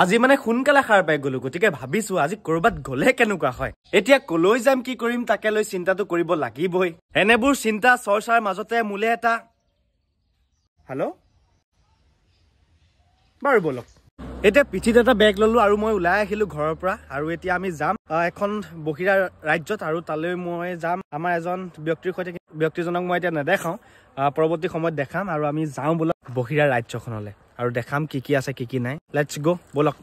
আজি মানে সোনকালে সাৰ পাই গলো গতিকে ভাবিছো আজি কৰবাত গলে কেনেকুৱা হয় এতিয়া কলৈ যাম কি কৰিম তাকে লৈ চিন্তাটো কৰিব লাগিবই এনেবোৰ চিন্তা চৰ্চাৰ মাজতে মুলে এটা হেল্ল' বাৰু বলক এতিয়া পিঠিত এটা বেগ ললো আৰু মই ওলাই আহিলো ঘৰৰ পৰা আৰু এতিয়া আমি যাম এখন বহিৰা ৰাজ্যত আৰু তালৈ মই যাম আমাৰ এজন ব্যক্তিৰ সৈতে ব্যক্তিজনক মই এতিয়া নেদেখাও পৰৱৰ্তী সময়ত দেখাম আৰু আমি যাওঁ বলক বহিৰা ৰাজ্যখনলৈ আৰু দেখাম কি কি আছে কি কি নাই লেটছ গো বলক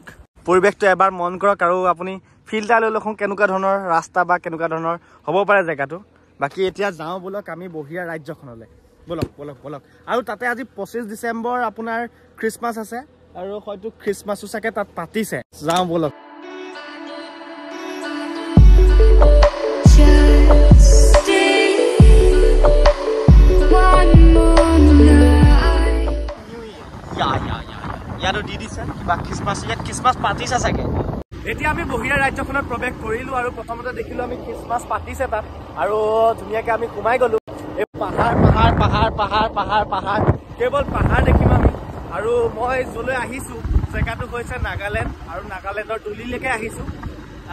পৰিৱেশটো এবাৰ মন কৰক আৰু আপুনি ফিল্টাৰ লৈ লওক কেনেকুৱা ধৰণৰ ৰাস্তা বা কেনেকুৱা ধৰণৰ হ'ব পাৰে জেগাটো বাকি এতিয়া যাওঁ বলক আমি বহিৰা ৰাজ্যখনলৈ বলক বলক বলক আৰু তাতে আজি 25 ডিসেম্বৰ আপোনাৰ খ্ৰীষ্টমাছ আছে আৰু হয়তো খ্ৰীষ্টমাছও চাগে তাত পাতিছে যাওঁ বলক ইয়াতো দি দিছে কিবা খ্ৰীষ্টমাছ ইয়াত খ্ৰীষ্টমাছ পাতিছে চাগে এতিয়া আমি বহিৰা ৰাজ্যখনত প্ৰৱেশ কৰিলো আৰু প্ৰথমতে দেখিলো আমি খ্ৰীষ্টমাছ পাতিছে তাত আৰু ধুনীয়াকৈ আমি সোমাই গলো এই পাহাৰ পাহাৰ পাহাৰ পাহাৰ পাহাৰ পাহাৰ কেৱল পাহাৰ দেখিম আমি আৰু মই যলৈ আহিছো জেগাটো হৈছে নাগালেণ্ড আৰু নাগালেণ্ডৰ দুলিলৈকে আহিছো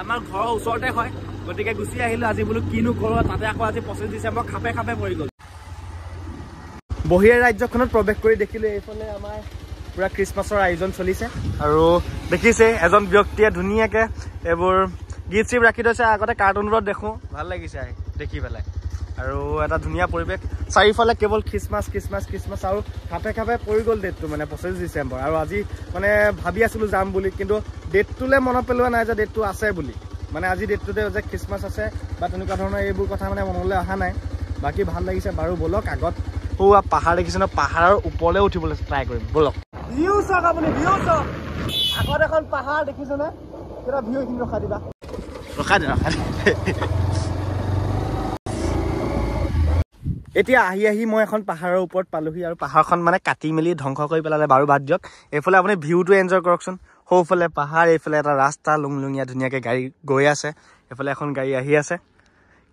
আমাৰ ঘৰৰ ওচৰতে হয় গতিকে গুচি আহিলো আজি বোলো কিনো কৰো তাতে আকৌ আজি 25 ডিসেম্বৰ খাপে খাপে পৰি গ'ল বহিৰা ৰাজ্যখনত প্ৰৱেশ কৰি দেখিলো এইফালে আমাৰ পুৰা খ্ৰীষ্টমাছৰ আয়োজন চলিছে আৰু দেখিছে এজন ব্যক্তিয়ে ধুনীয়াকৈ এইবোৰ গীত চিপ ৰাখি থৈছে আগতে কাৰ্টুনবোৰত দেখোঁ ভাল লাগিছে দেখি পেলাই আৰু এটা ধুনীয়া পৰিৱেশ চাৰিওফালে কেৱল খ্ৰীষ্টমাছ খ্ৰীষ্টমাছ খ্ৰীষ্টমাছ আৰু খাপে খাপে পৰি গ'ল ডেটটো মানে 25 ডিসেম্বৰ আৰু আজি মানে ভাবি আছিলোঁ যাম বুলি কিন্তু ডেটটোলৈ মনত পেলোৱা নাই যে ডেটটো আছে বুলি মানে আজি ডেটটোতে যে খ্ৰীষ্টমাছ আছে বা তেনেকুৱা ধৰণৰ এইবোৰ কথা মানে মনলৈ অহা নাই বাকী ভাল লাগিছে বাৰু বলক আগত পাহাৰ দেখিছে ন পাহাৰৰ ওপৰলৈ উঠিবলৈ ট্ৰাই কৰিম বলক ভিউ চাওক আপুনি ভিউ চাওক আগত এখন পাহাৰ দেখিছে নে কিবা ভিউ এইখিনি ৰখাই দিবা ৰখাই দিয়া এতিয়া আহি মই এখন পাহাৰৰ ওপৰত পালোহি আৰু পাহাৰখন মানে কাটি মেলি ধ্বংস কৰি পেলালে বাৰু বাদ দিয়ক এইফালে আপুনি ভিউটো এনজয় কৰকচোন সৌফালে পাহাৰ এইফালে এটা ৰাস্তা লুংলুঙীয়া ধুনীয়াকৈ গাড়ী গৈ আছে এইফালে এখন গাড়ী আহি আছে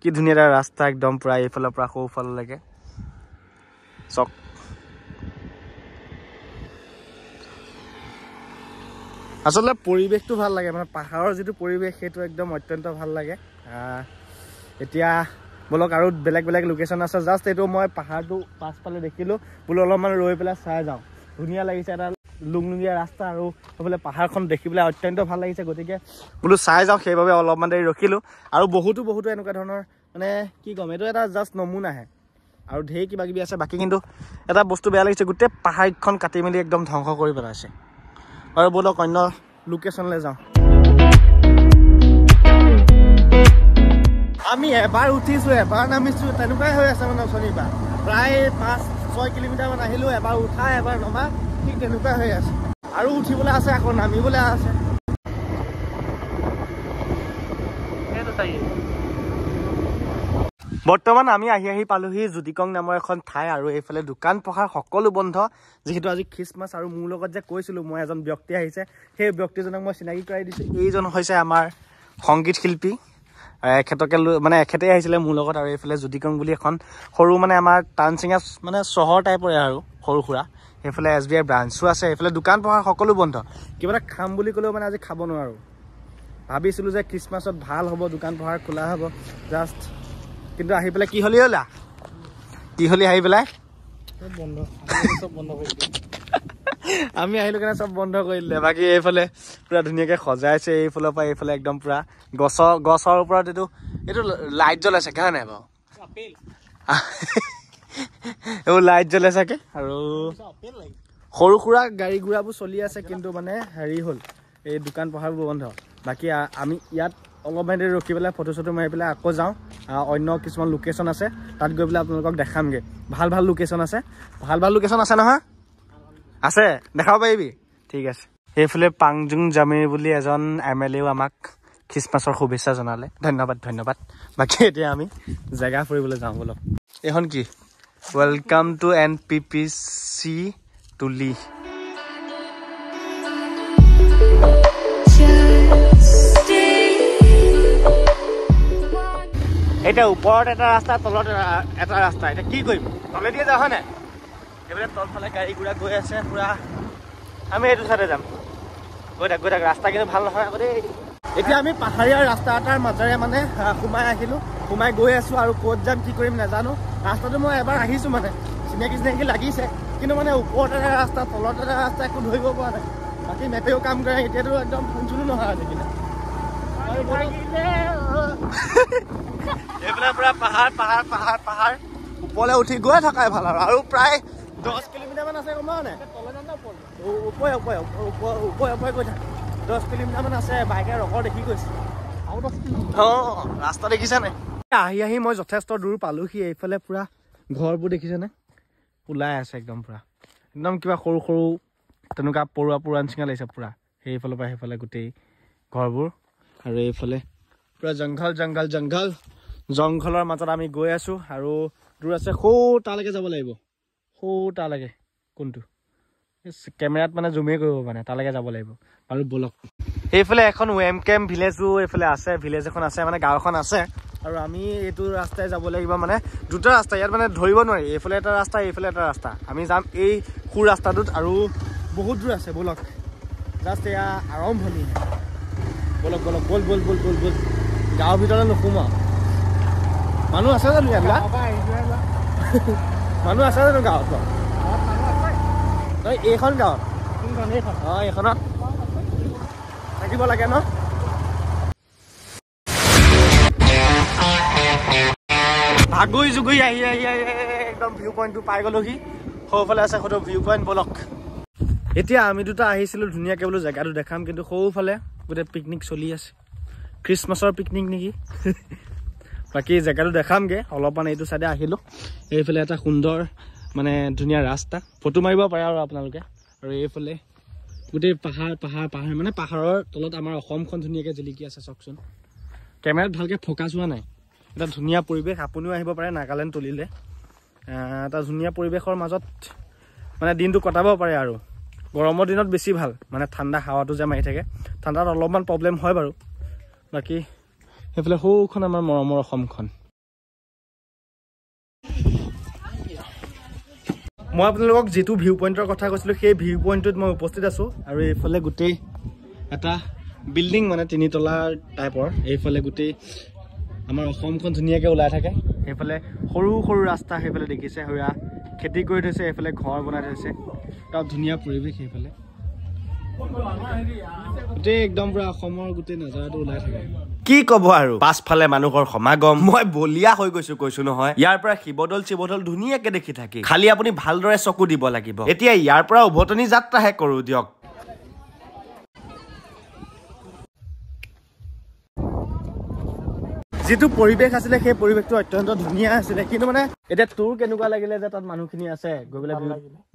কি ধুনীয়া এটা ৰাস্তা একদম পুৰা এইফালৰ পৰা সৌফাললৈকে চক আচলতে পৰিৱেশটো ভাল লাগে মানে পাহাৰৰ যিটো পৰিৱেশ সেইটো একদম অত্যন্ত ভাল লাগে এতিয়া বলক আৰু বেলেগ বেলেগ লোকেশ্যন আছে জাষ্ট এইটো মই পাহাৰটো পাছফালে দেখিলোঁ বোলো অলপমান ৰৈ পেলাই চাই যাওঁ ধুনীয়া লাগিছে এটা লুংলুঙীয়া ৰাস্তা আৰু সেইফালে পাহাৰখন দেখি পেলাই অত্যন্ত ভাল লাগিছে গতিকে বোলো চাই যাওঁ সেইবাবে অলপমান দেৰি ৰখিলোঁ আৰু বহুতো এনেকুৱা ধৰণৰ মানে কি ক'ম এইটো এটা জাষ্ট নমুনাহে আৰু ঢেৰ কিবা কিবি আছে বাকী কিন্তু এটা বস্তু বেয়া লাগিছে গোটেই পাহাৰখন কাটি মেলি একদম ধ্বংস কৰি পেলাইছে আৰু বলক অন্য লোকেশ্যনলৈ যাওঁ আমি এবাৰ উঠিছোঁ এবাৰ নামিছোঁ তেনেকুৱাই হৈ আছে মানে শনিবাৰ প্ৰায় 5-6 কিলোমিটাৰমান আহিলোঁ এবাৰ উঠা এবাৰ নমা ঠিক তেনেকুৱাই হৈ আছে আৰু উঠিবলৈ আছে আকৌ নামিবলৈ আছে বৰ্তমান আমি আহি পালোহি জুদিকং নামৰ এখন ঠাই আৰু এইফালে দোকান পোহাৰ সকলো বন্ধ যিহেতু আজি খ্ৰীষ্টমাছ আৰু মোৰ লগত যে কৈছিলোঁ মই এজন ব্যক্তি আহিছে সেই ব্যক্তিজনক মই চিনাকি কৰাই দিছোঁ এইজন হৈছে আমাৰ সংগীত শিল্পী এখেতকে মানে এখেতেই আহিছিলে মোৰ লগত আৰু এইফালে জুদিকং বুলি এখন সৰু মানে আমাৰ টানচিঙা মানে চহৰ টাইপৰে আৰু সৰু সুৰা সেইফালে SBI ব্ৰাঞ্চো আছে এইফালে দোকান পোহাৰ সকলো বন্ধ কিবা এটা খাম বুলি ক'লেও মানে আজি খাব নোৱাৰোঁ ভাবিছিলোঁ যে খ্ৰীষ্টমাছত ভাল হ'ব দোকান পোহাৰ খোলা হ'ব জাষ্ট কিন্তু আহি পেলাই কি হলি হলা কি হলি আহি পেলাই আমি আহিলো কাৰণে চব বন্ধ কৰি দিলে বাকী এইফালে পুৰা ধুনীয়াকৈ সজাইছে এইফালৰ পৰা এইফালে একদম পুৰা গছৰ ওপৰত এইটো লাইট জ্বলাইছে কেনে নাই বাৰু এইবোৰ লাইট জ্বলাই চাগে আৰু সৰু সুৰা গাড়ী ঘোঁৰাবোৰ চলি আছে কিন্তু মানে হেৰি হ'ল এই দোকান পোহাৰবোৰ বন্ধ বাকী আমি ইয়াত অলপমান দেৰি ৰখি পেলাই ফটো চটো মাৰি পেলাই আকৌ যাওঁ অন্য কিছুমান লোকেশ্যন আছে তাত গৈ পেলাই আপোনালোকক দেখামগৈ ভাল লোকেশ্যন আছে ভাল লোকেশ্যন আছে নহয় আছে দেখাব পাৰিবি ঠিক আছে সেইফালে পাংজুং জামিৰ বুলি এজন MLAও আমাক খ্ৰীষ্টমাছৰ শুভেচ্ছা জনালে ধন্যবাদ বাকী এতিয়া আমি জেগা ফুৰিবলৈ যাওঁ বলক এইখন কি ৱেলকাম টু NPPC তুলি এতিয়া ওপৰত এটা ৰাস্তা তলত এটা ৰাস্তা এতিয়া কি কৰিম তলে দিয়ে যাওঁ হয় নাই এইফালে তলফালে গাড়ী ঘোঁৰা গৈ আছে পুৰা আমি এইটো চাইডে যাম গৈ থাক ৰাস্তা কিন্তু ভাল নহয় আকৌ দেই এতিয়া আমি পাহাৰীয়া ৰাস্তা এটাৰ মাজেৰে মানে সোমাই আহিলোঁ সোমাই গৈ আছোঁ আৰু ক'ত যাম কি কৰিম নাজানো ৰাস্তাটো মই এবাৰ আহিছোঁ মানে চিনাকি লাগিছে কিন্তু মানে ওপৰত এটা ৰাস্তা তলত এটা ৰাস্তা একো ধৰিব পৰা নাই বাকী মেপেও কাম কৰে এতিয়াতো একদম ফুলচুলো নহয় আজিকালি এইফালে পুৰা পাহাৰ ওপৰলৈ উঠি গৈ থকাই ভাল আৰু প্ৰায় 10 কিলোমিটাৰমান আছে গম পাওঁ নাই ওপৰে গৈ থাক 10 কিলোমিটাৰমান আছে বাইকে ৰকৰ দেখি গৈছে ৰাস্তা দেখিছানে আহি মই যথেষ্ট দূৰ পালোহি এইফালে পুৰা ঘৰবোৰ দেখিছেনে ওলাই আছে একদম পুৰা একদম কিবা সৰু সৰু তেনেকুৱা পৰুৱা নিচিনা লাগিছে পুৰা সেইফালৰ পৰা সেইফালে গোটেই ঘৰবোৰ আৰু এইফালে পুৰা জংঘলৰ মাজত আমি গৈ আছো আৰু দূৰ আছে সৌ তালৈকে যাব লাগিব সৌ তালৈকে কোনটো কেমেৰাত মানে জুমেই কৰিব মানে তালৈকে যাব লাগিব আৰু বলক এইফালে এখন ৱেম কেম্প ভিলেজো এইফালে আছে ভিলেজ এখন আছে মানে গাঁও এখন আছে আৰু আমি এইটো ৰাস্তাই যাব লাগিব মানে দুটা ৰাস্তা ইয়াত মানে ধৰিব নোৱাৰি এইফালে এটা ৰাস্তা এইফালে এটা ৰাস্তা আমি যাম এই সু ৰাস্তাটোত আৰু বহুত দূৰ আছে বলক জাষ্ট এয়া আৰম্ভণি বলক বল গাঁৱৰ ভিতৰলৈ নোসোমাওঁ মানুহ আছে জানো ইয়াত মানুহ আছে জানো গাঁৱত এইখন গাঁৱত এইখনত থাকিব লাগে ন ভাগৰি জুগুৰি আহি একদম ভিউ পইণ্টটো পাই গ'লোহি সৌফালে আছে সৌটো ভিউ পইণ্ট বলক এতিয়া আমি দুটা আহিছিলোঁ ধুনীয়াকৈ বোলো জেগাটো দেখাম কিন্তু সৌফালে গোটেই পিকনিক চলি আছে খ্ৰীষ্টমাছৰ পিকনিক নেকি বাকী জেগাটো দেখামগৈ অলপমান এইটো চাইডে আহিলোঁ এইফালে এটা সুন্দৰ মানে ধুনীয়া ৰাস্তা ফটো মাৰিব পাৰে আৰু আপোনালোকে আৰু এইফালে গোটেই পাহাৰ মানে পাহাৰৰ তলত আমাৰ অসমখন ধুনীয়াকৈ জিলিকি আছে চাওকচোন কেমেৰাত ভালকৈ ফ'কাছ হোৱা নাই এটা ধুনীয়া পৰিৱেশ আপুনিও আহিব পাৰে নাগালেণ্ড তুলিলে এটা ধুনীয়া পৰিৱেশৰ মাজত মানে দিনটো কটাব পাৰে আৰু গৰমৰ দিনত বেছি ভাল মানে ঠাণ্ডা হাৱাটো যে মাৰি থাকে ঠাণ্ডাত অলপমান প্ৰব্লেম হয় বাৰু বাকী সেইফালে সৌখন আমাৰ মৰমৰ অসমখন মই আপোনালোকক যিটো ভিউ পইণ্টৰ কথা কৈছিলোঁ সেই ভিউ পইণ্টটোত মই উপস্থিত আছোঁ আৰু এইফালে গোটেই এটা বিল্ডিং মানে 3 তলাৰ টাইপৰ এইফালে গোটেই আমাৰ অসমখন ধুনীয়াকৈ ওলাই থাকে সেইফালে সৰু ৰাস্তা সেইফালে দেখিছে সেয়া খেতি কৰি থৈছে এইফালে ঘৰ বনাই থৈছে তাত ধুনীয়া পৰিৱেশ সেইফালে গোটেই একদম পুৰা অসমৰ গোটেই নজাৰাটো ওলাই থাকে কি ক'ব আৰু পাছফালে মানুহৰ সমাগম মই বলিয়া হৈ কৈছো নহয় ইয়াৰ পৰা শিৱদৌল ধুনীয়াকৈ দেখি থাকে খালি আপুনি ভালদৰে চকু দিব লাগিব এতিয়া ইয়াৰ পৰা উভতনি যাত্ৰাহে কৰোঁ দিয়ক যিটো পৰিৱেশ আছিলে সেই পৰিৱেশটো অত্যন্ত ধুনীয়া আছিলে কিন্তু মানে এতিয়া তোৰ কেনেকুৱা লাগিলে যে তাত মানুহখিনি আছে গৈ পেলাই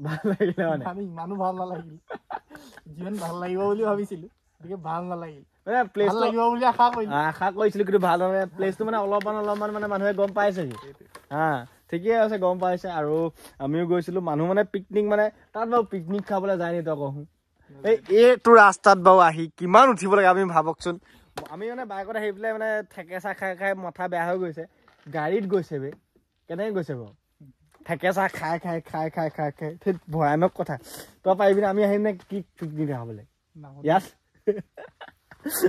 ভাল লাগিলে মানে ইমানো ভাল নালাগিল যিমান ভাল লাগিব বুলি ভাবিছিলো ভাল নালাগিল আশা কৰিছিলো কিন্তু ভাল নহয় প্লেচটো মানে অলপমান মানে মানুহে গম পাইছেহি ঠিকেই আছে গম পাইছে আৰু আমিও গৈছিলো মানুহ মানে পিকনিক মানে তাত বাৰু পিকনিক খাবলৈ যায় নি তই কহোঁ এইটো ৰাস্তাত বাৰু আহি কিমান উঠিব লাগে আমি ভাবকচোন আমি মানে বাইকত আহি পেলাই মানে ঠেকেচা খাই মাথা বেয়া হৈ গৈছে গাড়ীত গৈছে বে কেনেকৈ গৈছে বাৰু ঠেকেচা খাই ভয়ানক কথা তই পাৰিবি আমি আহিম নে কি পিকনিক খাবলৈ ইয়াত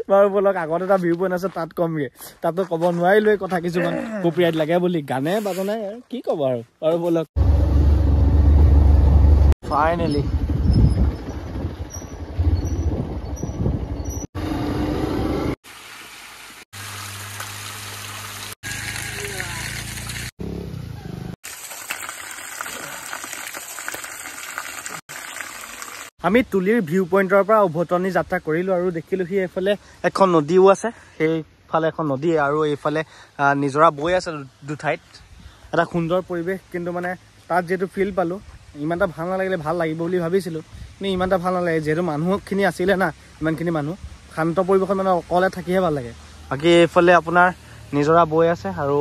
বাৰু বলক আগত এটা ভিউ পইণ্ট আছে তাত কমগে তাতো ক'ব নোৱাৰিলোৱে কথা কিছুমান কপিৰাইট লাগে বুলি গানে বাজনাই কি ক'ব আৰু বাৰু বলক ফাইনেলি আমি তুলিৰ ভিউ পইণ্টৰ পৰা উভতনি যাত্ৰা কৰিলোঁ আৰু দেখিলোঁ সি এইফালে এখন নদীও আছে সেইফালে এখন নদী আৰু এইফালে নিজৰা বৈ আছে দুঠাইত এটা সুন্দৰ পৰিৱেশ কিন্তু মানে তাত যিহেতু ফিল পালোঁ ইমান এটা ভাল নালাগিলে ভাল লাগিব বুলি ভাবিছিলোঁ কিন্তু ইমান এটা ভাল নালাগে যিহেতু মানুহখিনি আছিলে না ইমানখিনি মানুহ শান্ত পৰিৱেশত মানে অকলে থাকিহে ভাল লাগে বাকী এইফালে আপোনাৰ নিজৰা বৈ আছে আৰু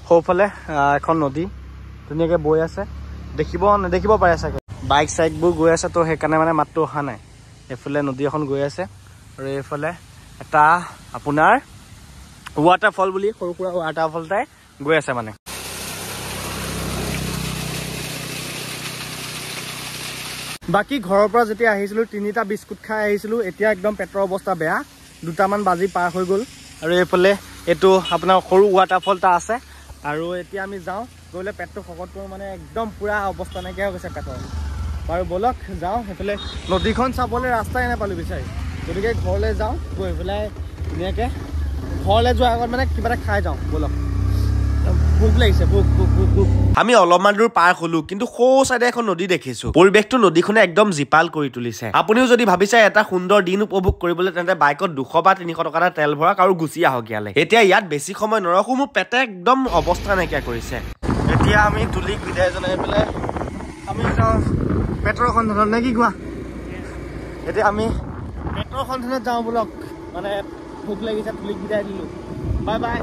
সৌফালে এখন নদী ধুনীয়াকৈ বৈ আছে নেদেখিব পাৰে চাগে বাইক চাইকবোৰ গৈ আছে তো সেইকাৰণে মানে মাতটো অহা নাই এইফালে নদী এখন গৈ আছে আৰু এইফালে এটা আপোনাৰ ৱাটাৰফল বুলি সৰু সুৰা ৱাটাৰফল এটাই গৈ আছে মানে বাকী ঘৰৰ পৰা যেতিয়া আহিছিলোঁ 3টা বিস্কুট খাই আহিছিলোঁ এতিয়া একদম পেটৰ অৱস্থা বেয়া 2টামান বাজি পাৰ হৈ গ'ল আৰু এইফালে এইটো আপোনাৰ সৰু ৱাটাৰফল এটা আছে আৰু এতিয়া আমি যাওঁ গ'লে পেটটো শকত কৰোঁ মানে একদম পুৰা অৱস্থা নাইকিয়া হৈ গৈছে পেটৰ বাৰু ব'লক যাওঁ সেইফালে নদীখন চাবলৈ ৰাস্তাই নাপালোঁ বিচাৰি গতিকে ঘৰলৈ যাওঁ গৈ পেলাই ধুনীয়াকৈ ঘৰলৈ যোৱাৰ আগত মানে কিবা এটা খাই যাওঁ ব'লক ভোক লাগিছে ভোক আমি অলপমান দূৰ পাৰ হলো কিন্তু সৌ চাইডে এখন নদী দেখিছো পৰিৱেশটো নদীখনে একদম জিপাল কৰি তুলিছে আপুনিও যদি ভাবিছে এটা সুন্দৰ দিন উপভোগ কৰিবলৈ তেন্তে বাইকত 200 বা 300 টকা তেল ভৰাক আৰু গুচি আহক ইয়ালে এতিয়া ইয়াত বেছি সময় নৰখো মোৰ পেটে একদম অৱস্থা নাইকিয়া কৰিছে এতিয়া আমি তুলিক বিদায় জনাই পেলাই আমি পেট্ৰল সন্ধানত নে কি কোৱা এতিয়া আমি পেট্ৰল সন্ধানত যাওঁ বলক মানে ভোক লাগিছে তুলিক বিদায় দিলোঁ বাই বাই